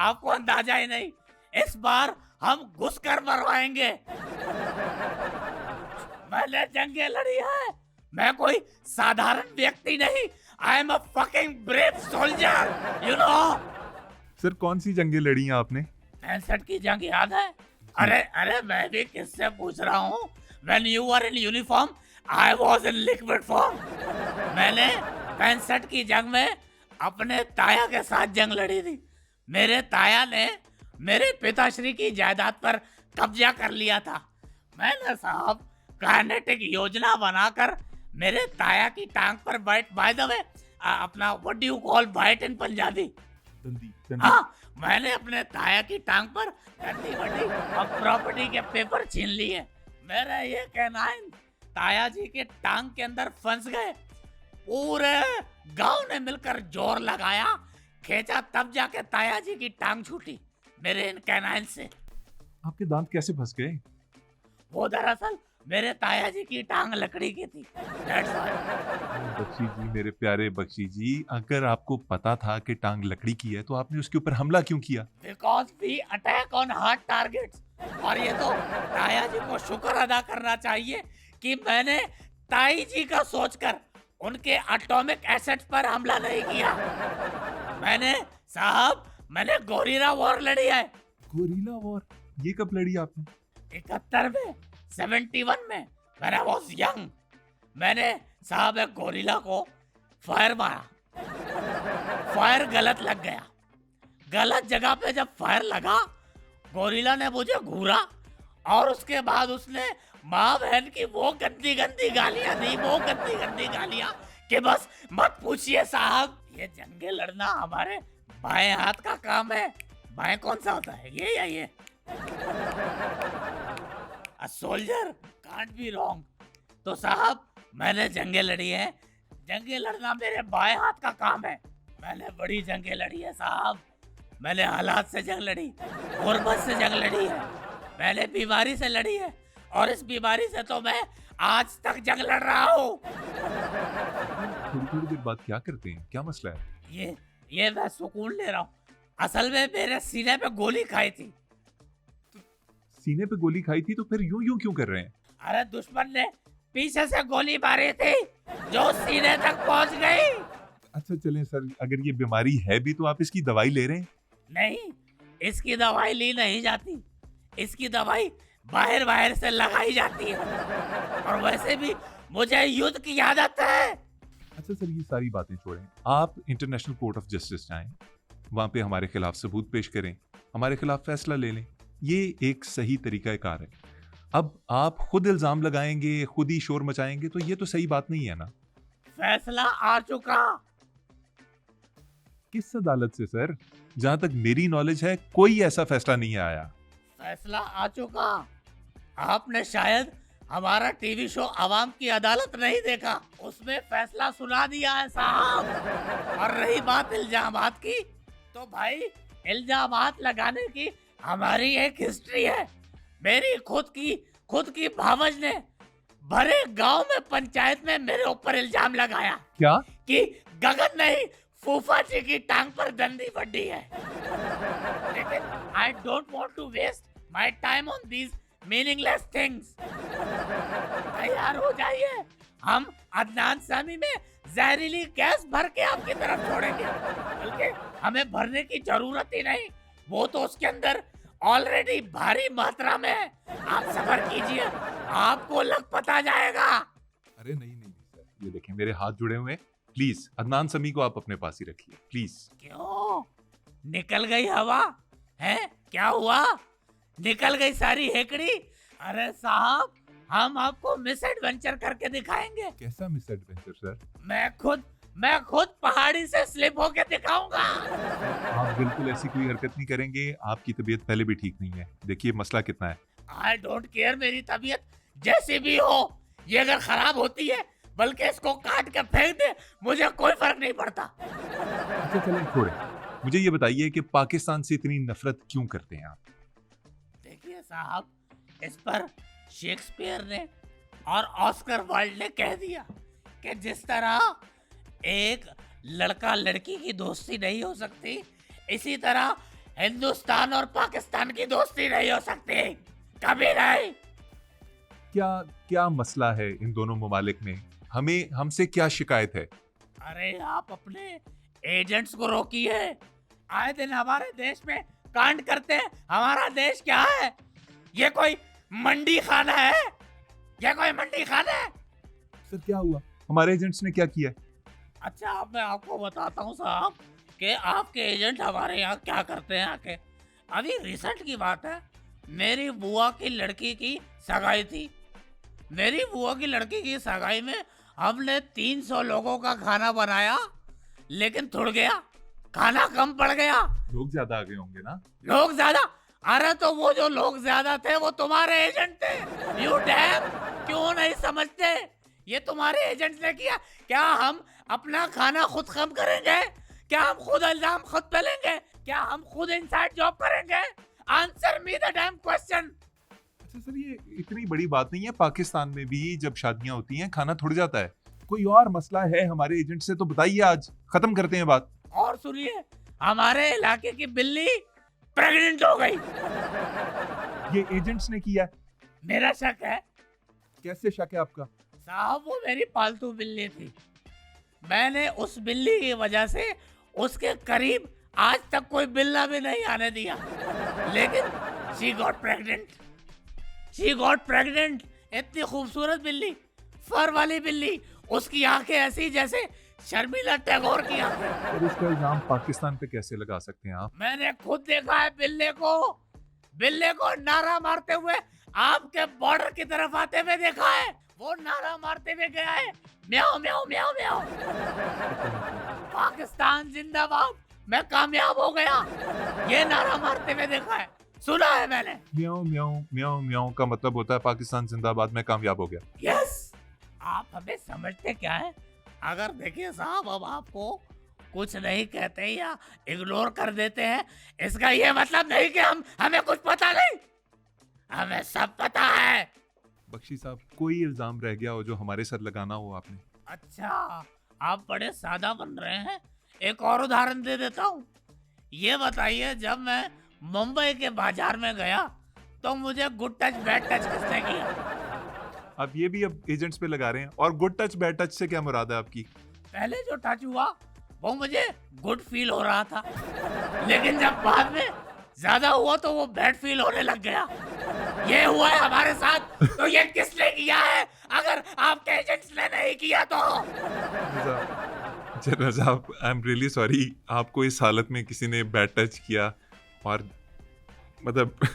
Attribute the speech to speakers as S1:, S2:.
S1: आपको अंदाजा ही नहीं, इस बार हम घुस कर मरवाएंगे। मैंने जंगे लड़ी है, मैं कोई साधारण व्यक्ति नहीं। I am a fucking brave soldier, you know.
S2: Sir कौन सी जंगें लड़ी हैं आपने?
S1: 65 की जंग याद है? अरे अरे मैं भी किससे पूछ रहा हूँ। When you were in uniform, I was in liquid form. मैंने 65 की जंग में अपने ताया के साथ जंग लड़ी थी। मेरे ताया ने मेरे पिताश्री की जायदाद पर कब्जा कर लिया था। मैंने साहब काइनेटिक योजना बनाकर मेरे ताया की टांग पर बाइट, बाय द वे अपना what do you call bite in Punjabi?
S2: दंदी।
S1: हाँ, मैंने अपने ताया की टांग पर गंदी बड़ी और प्रॉपर्टी के पेपर छीन लिए। मेरा ये कैनाइन ताया जी के टांग के अंदर फंस गए। पूरे गांव ने मिलकर जोर लगाया, खींचा, तब जाके ताया जी की टांग छूटी मेरे इन कैनाइन से।
S2: आपके दांत कैसे फंस गए?
S1: वो दरअसल मेरे ताया जी की टांग लकड़ी की थी। That's why.
S2: बख्शी जी, मेरे प्यारे बख्शी जी, अगर आपको पता था कि टांग लकड़ी की है तो आपने उसके ऊपर हमला क्यों किया?
S1: Because we attack on hard targets. और ये तो ताया जी को शुक्र अदा करना चाहिए कि मैंने ताई जी का सोचकर उनके एटॉमिक एसेट्स पर हमला नहीं किया। मैंने गोरिल्ला वॉर लड़ी है।
S2: Gorilla war? ये कब लड़ी आपने?
S1: 71 में, 71 में, when I was young, मैंने साहब एक गोरिल्ला को फायर मारा। फायर गलत लग गया। गलत जगह पे जब फायर लगा, गोरिल्ला ने मुझे घूरा और उसके बाद उसने माँ बहन की वो गंदी गंदी गालियां दी, वो गंदी गंदी गालियां कि बस मत पूछिए साहब। ये जंगे लड़ना हमारे बाएं हाथ का काम है। बाएं कौन सा होता है, ये या ये? A soldier can't be wrong. तो साहब मैंने जंगे लड़ी है। जंगे लड़ना मेरे बाएं हाथ का काम है। मैंने बड़ी जंगे लड़ी है साहब। मैंने हालात से जंग लड़ी, गुर्बत से जंग लड़ी है, मैंने बीमारी से लड़ी है, और इस बीमारी से तो मैं आज तक जंग लड़ रहा हूँ।
S2: थोड़ी थोड़ी देर बाद क्या करते हैं? क्या मसला है?
S1: ये मैं सुकून ले रहा हूँ। असल में मेरे सीने पे गोली खाई थी।
S2: सीने पे गोली खाई थी तो फिर यूं यूं क्यों कर रहे हैं?
S1: अरे दुश्मन ने पीछे से गोली मारी थी जो सीने तक पहुंच गई।
S2: अच्छा चलें सर, अगर ये बीमारी है भी तो आप इसकी दवाई ले रहे हैं?
S1: नहीं, इसकी दवाई ली नहीं जाती। इसकी दवाई बाहर बाहर से लगाई जाती है। और वैसे भी मुझे युद्ध की आदत है।
S2: अच्छा सर, ये सारी बातें छोड़ें, आप इंटरनेशनल कोर्ट ऑफ जस्टिस जाएं, वहां पे हमारे खिलाफ सबूत पेश करें, हमारे खिलाफ फैसला ले लें। ये एक सही तरीका कार है। अब आप खुद इल्जाम लगाएंगे, खुद ही शोर मचाएंगे तो ये तो सही बात नहीं है ना।
S1: फैसला आ चुका।
S2: किस अदालत से सर? जहां तक मेरी नॉलेज है कोई ऐसा फैसला नहीं आया।
S1: फैसला आ चुका। आपने शायद हमारा टीवी शो आवाम की अदालत नहीं देखा, उसमें फैसला सुना दिया है साहब। और रही बात इल्जामात की, तो भाई इल्जामात लगाने की हमारी एक हिस्ट्री है। मेरी खुद की भावज ने भरे गांव में पंचायत में मेरे ऊपर इल्जाम लगाया।
S2: क्या?
S1: कि गगन नहीं, फूफा जी की टांग पर दंडी बड्डी है। लेकिन I don't want to waste my time on these meaningless things. तैयार हो जाइए, हम अदनान सामी में जहरीली गैस भर के आपकी तरफ छोड़ेंगे। बल्कि हमें भरने की जरूरत ही नहीं, वो तो उसके अंदर ऑलरेडी भारी मात्रा में है। आप सब्र कीजिए, आपको लग पता जाएगा।
S2: अरे नहीं सर, ये देखें मेरे हाथ जुड़े हुए हैं। प्लीज अदनान समी को आप अपने पास ही रखिए प्लीज।
S1: क्यों? निकल गई हवा है? क्या हुआ? निकल गई सारी हेकड़ी? अरे साहब, हम आपको मिस एडवेंचर करके दिखाएंगे।
S2: कैसा मिस एडवेंचर सर?
S1: मैं खुद पहाड़ी से स्लिप होके दिखाऊंगा।
S2: आप बिल्कुल ऐसी कोई हरकत नहीं करेंगे। आपकी तबीयत पहले भी ठीक नहीं है। देखिए मसला कितना है।
S1: आई डोंट केयर, मेरी तबीयत जैसी भी हो, ये अगर खराब होती है बल्कि इसको काट के फेंक दे, मुझे कोई फर्क नहीं पड़ता।
S2: अच्छा चलें छोड़ें, मुझे ये बताइए कि पाकिस्तान से इतनी नफरत क्यों करते हैं आप?
S1: देखिए साहब, इस पर शेक्सपियर ने और ऑस्कर वाइल्ड ने कह दिया कि जिस तरह एक लड़का लड़की की दोस्ती नहीं हो सकती, इसी तरह हिंदुस्तान और पाकिस्तान की दोस्ती नहीं हो सकती, कभी नहीं।
S2: क्या क्या मसला है इन दोनों ममालिक में? हमें हमसे क्या शिकायत है?
S1: अरे आप अपने एजेंट्स को रोकिए। आए दिन हमारे देश में कांड करते हैं। हमारा देश क्या है? ये कोई मंडी खाना है? ये कोई मंडी खाना है?
S2: सर क्या हुआ? हमारे एजेंट्स ने क्या किया?
S1: अच्छा, अब मैं आपको बताता हूँ साहब कि आपके एजेंट हमारे यहाँ क्या करते हैं आके। अभी रिसेंट की बात है, मेरी बुआ की लड़की की सगाई थी। मेरी बुआ की लड़की की सगाई में हमने 300 लोगों का खाना बनाया, लेकिन थुड़ गया, खाना कम पड़ गया।
S2: लोग ज्यादा आ गए होंगे ना?
S1: लोग ज्यादा? अरे तो वो जो लोग ज्यादा थे वो तुम्हारे एजेंट थे। यू डैम, क्यों नहीं समझते? ये तुम्हारे एजेंट ने किया। क्या हम अपना खाना खुद कम करेंगे? क्या हम खुद इल्जाम खुद पे लेंगे? क्या हम खुद इनसाइड जॉब करेंगे? Answer me the dam question.
S2: अच्छा सर, ये इतनी बड़ी बात नहीं है। पाकिस्तान में भी जब शादियां होती हैं खाना थोड़ जाता है। कोई और मसला है हमारे एजेंट से तो बताइए, आज खत्म करते हैं बात।
S1: और सुनिए, हमारे इलाके की बिल्ली प्रेग्नेंट हो गई।
S2: ये एजेंट्स ने किया है?
S1: मेरा शक है
S2: कैसे शक है आपका?
S1: साहब, वो मेरी पालतू बिल्ली थी। मैंने उस बिल्ली की वजह से उसके करीब आज तक कोई बिल्ला भी नहीं आने दिया, लेकिन she got pregnant. She got pregnant. इतनी खूबसूरत बिल्ली, फर वाली बिल्ली, उसकी आंखें ऐसी जैसे शर्मिला टैगोर की आंखें।
S2: और इसका इल्जाम पाकिस्तान पे कैसे लगा सकते हैं आप?
S1: मैंने खुद देखा है बिल्ले को नारा मारते हुए आपके बॉर्डर की तरफ आते हुए देखा है। वो नारा मारते हुए गया है, म्याओ म्याओ म्याओ म्याओ, पाकिस्तान जिंदाबाद, मैं कामयाब हो गया, ये नारा मारते हुए देखा है, सुना है मैंने।
S2: म्याऊं म्याऊं म्याऊं म्याऊं का मतलब होता है पाकिस्तान जिंदाबाद, मैं कामयाब हो गया।
S1: यस। आप हमें समझते क्या है? अगर देखिए साहब, अब आपको कुछ नहीं कहते या इग्नोर कर देते हैं, इसका ये मतलब नहीं कि हमें कुछ पता नहीं। हमें सब पता है।
S2: बख्शी साहब, कोई इल्जाम रह गया हो जो हमारे साथ लगाना हो आपने?
S1: अच्छा, आप बड़े सादा बन रहे हैं। एक और उदाहरण दे देता हूँ। ये बताइए, जब मैं मुंबई के बाजार में गया तो मुझे गुड टच बैड टच किसने किया?
S2: आप ये भी अब एजेंट्स पे लगा रहे हैं। और गुड टच बैड टच से क्या मुराद है आपकी?
S1: पहले जो टच हुआ वो मुझे गुड फील हो रहा था, लेकिन जब बाद में ज्यादा हुआ तो वो बैड फील होने लग गया। ये हुआ है हमारे साथ। तो ये किसने किया है? अगर आपके एजेंट्स ने नहीं किया तो?
S2: जनरल साहब, आई एम रियली सॉरी, आपको इस हालत में किसी ने बैड टच किया। और मतलब